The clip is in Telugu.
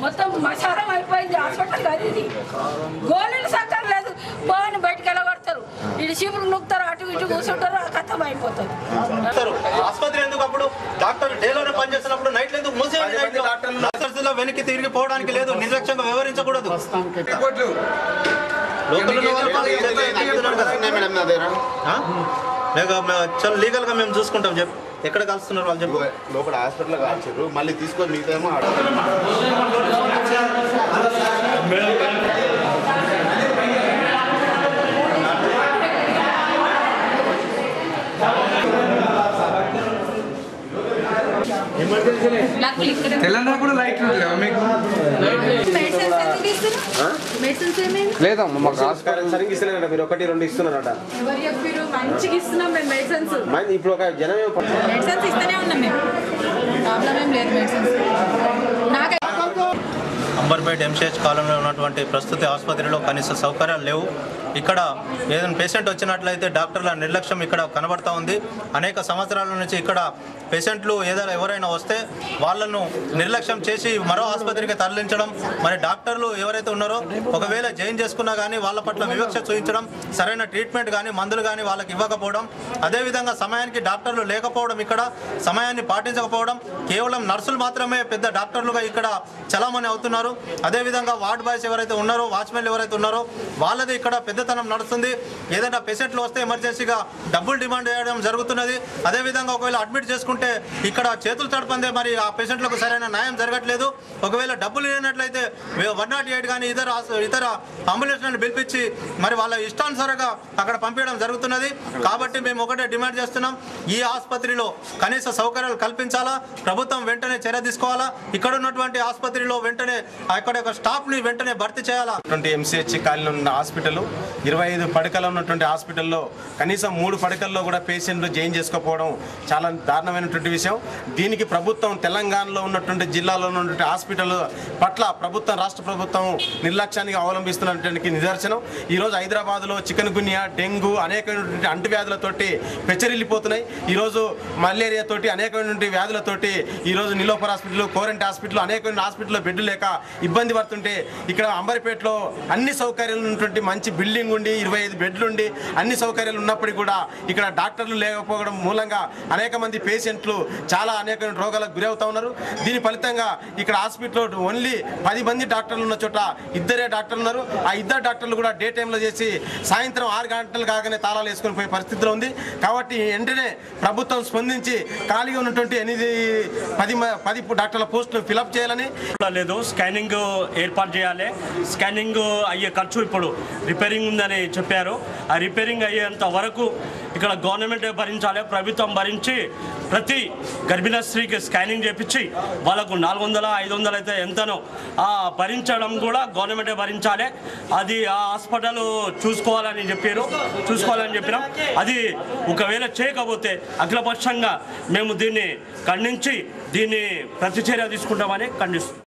మొత్తం మసారం అయిపోయింది హాస్పిటల్ కాదు ఇది. గోళీలు సక్కర్ లేదు, పోని బయటకు వెళ్ళగొడతారు, ఇటు చీపురు నొక్కుతారు, అటు ఇటు కూర్చుంటారు, కథం అయిపోతుంది. ఆసుపత్రి ఎందుకు అప్పుడు డాక్టర్ డేలోనే పనిచేస్తున్నప్పుడు నైట్ ఎందుకు మూసేయండి? వెనక్కి తిరిగిపోవడానికి లేదు, నిర్లక్ష్యంగా వ్యవహరించకూడదు. లీగల్ గా మేము చూసుకుంటాం. చెప్పు ఎక్కడ కలుస్తున్నారు వాళ్ళు? చెప్పు లోపల హాస్పిటల్ కాల్చారు, మళ్ళీ తీసుకొని మిగతామో తెలంగాణ కూడా లైట్ మీకు లేదమ్మా, మాకు హాస్పిటల్ సరిగ్గా ఇస్తలేరట. మీరు 1-2 ఇస్తున్నారట. మంచిగా ఇస్తున్నాం మేము మెడిసిన్స్. ఇప్పుడు ఒక జనం మెడిసిన్స్ ఇస్తూనే ఉన్నాం మేము, ప్రాబ్లం ఏం లేదు మెడిసిన్స్. అంబర్పేట ఎంసీహెచ్ కాలంలో ఉన్నటువంటి ప్రస్తుత ఆసుపత్రిలో కనీస సౌకర్యాలు లేవు. ఇక్కడ ఏదైనా పేషెంట్ వచ్చినట్లయితే డాక్టర్ల నిర్లక్ష్యం ఇక్కడ కనబడతా ఉంది. అనేక సంవత్సరాల నుంచి ఇక్కడ పేషెంట్లు ఏదైనా ఎవరైనా వస్తే వాళ్ళను నిర్లక్ష్యం చేసి మరో ఆసుపత్రికి తరలించడం, మరి డాక్టర్లు ఎవరైతే ఉన్నారో ఒకవేళ జాయిన్ చేసుకున్నా కానీ వాళ్ళ పట్ల వివక్ష చూపించడం, సరైన ట్రీట్మెంట్ కానీ మందులు కానీ వాళ్ళకి ఇవ్వకపోవడం, అదేవిధంగా సమయానికి డాక్టర్లు లేకపోవడం, ఇక్కడ సమయాన్ని పాటించకపోవడం, కేవలం నర్సులు మాత్రమే పెద్ద డాక్టర్లుగా ఇక్కడ చలామణి అవుతున్నారు. అదేవిధంగా వార్డ్ బాయ్స్ ఎవరైతే ఉన్నారో, వాచ్మెన్లు ఎవరైతే ఉన్నారో వాళ్ళది ఇక్కడ పెద్దతనం నడుస్తుంది. ఏదైనా పేషెంట్లు వస్తే ఎమర్జెన్సీగా డబ్బులు డిమాండ్ చేయడం జరుగుతున్నది. అదేవిధంగా ఒకవేళ అడ్మిట్ చేసుకుంటే ఇక్కడ చేతులు తడపందే మరి ఆ పేషెంట్లకు సరైన న్యాయం జరగట్లేదు. ఒకవేళ డబ్బులు లేనట్లయితే 108 కానీ ఇతర అంబులెన్స్లను పిలిపించి మరి వాళ్ళ ఇష్టానుసారంగా అక్కడ పంపించడం జరుగుతున్నది. కాబట్టి మేము ఒకటే డిమాండ్ చేస్తున్నాం, ఈ ఆసుపత్రిలో కనీస సౌకర్యాలు కల్పించాలా, ప్రభుత్వం వెంటనే చర్య తీసుకోవాలా, ఇక్కడ ఉన్నటువంటి ఆసుపత్రిలో వెంటనే అక్కడ స్టాఫ్ని వెంటనే భర్తీ చేయాలా. ఎంసీహెచ్ కాలనీ ఉన్న హాస్పిటల్ 25 పడకలు ఉన్నటువంటి హాస్పిటల్లో కనీసం 3 పడకల్లో కూడా పేషెంట్లు జాయిన్ చేసుకోకపోవడం చాలా దారుణమైనటువంటి విషయం. దీనికి ప్రభుత్వం తెలంగాణలో ఉన్నటువంటి జిల్లాలో ఉన్నటువంటి హాస్పిటల్ పట్ల ప్రభుత్వం, రాష్ట్ర ప్రభుత్వం నిర్లక్ష్యానికి అవలంబిస్తున్నటువంటి నిదర్శనం. ఈరోజు హైదరాబాద్లో చికెన్ గున్యా, డెంగ్యూ అనేకమైనటువంటి అంటువ్యాధులతోటి పెచ్చరిల్లిపోతున్నాయి. ఈరోజు మలేరియాతోటి అనేకమైనటువంటి వ్యాధులతోటి ఈరోజు నిలోఫర్ హాస్పిటల్, కోరెంట్ హాస్పిటల్ అనేకమైన హాస్పిటల్లో బెడ్లు లేక ఇబ్బంది పడుతుంటే ఇక్కడ అంబర్పేటలో అన్ని సౌకర్యాలు ఉన్నటువంటి మంచి బిల్డింగ్ ఉండి 25 బెడ్లు ఉండి అన్ని సౌకర్యాలు ఉన్నప్పటికీ కూడా ఇక్కడ డాక్టర్లు లేకపోవడం మూలంగా అనేక మంది పేషెంట్లు చాలా అనేక రోగాలకు గురవుతా ఉన్నారు. దీని ఫలితంగా ఇక్కడ హాస్పిటల్లో ఓన్లీ 10 మంది డాక్టర్లు ఉన్న చోట 2 డాక్టర్లు ఉన్నారు. ఆ 2 డాక్టర్లు కూడా డే టైంలో చేసి సాయంత్రం 6 గంటలు కాగానే తాళాలు వేసుకొని పోయే పరిస్థితిలో ఉంది. కాబట్టి వెంటనే ప్రభుత్వం స్పందించి ఖాళీగా ఉన్నటువంటి 10 డాక్టర్ల పోస్టులు ఫిలప్ చేయాలని. లేదు, స్కానింగ్ ఏర్పాటు చేయాలి. స్కానింగ్ అయ్యే ఖర్చు ఇప్పుడు రిపేరింగ్ ఉందని చెప్పారు. ఆ రిపేరింగ్ అయ్యేంత వరకు ఇక్కడ గవర్నమెంటే భరించాలి. ప్రభుత్వం భరించి ప్రతి గర్భిణీ స్త్రీకి స్కానింగ్ చేపించి వాళ్ళకు 400, 500 అయితే ఎంతనో భరించడం కూడా గవర్నమెంటే భరించాలి. అది ఆ హాస్పిటల్ చూసుకోవాలని చెప్పినాం. అది ఒకవేళ చేయకపోతే అఖిలపక్షంగా మేము దీన్ని ఖండించి దీన్ని ప్రతిచర్య తీసుకుంటామని ఖండిస్తున్నాం.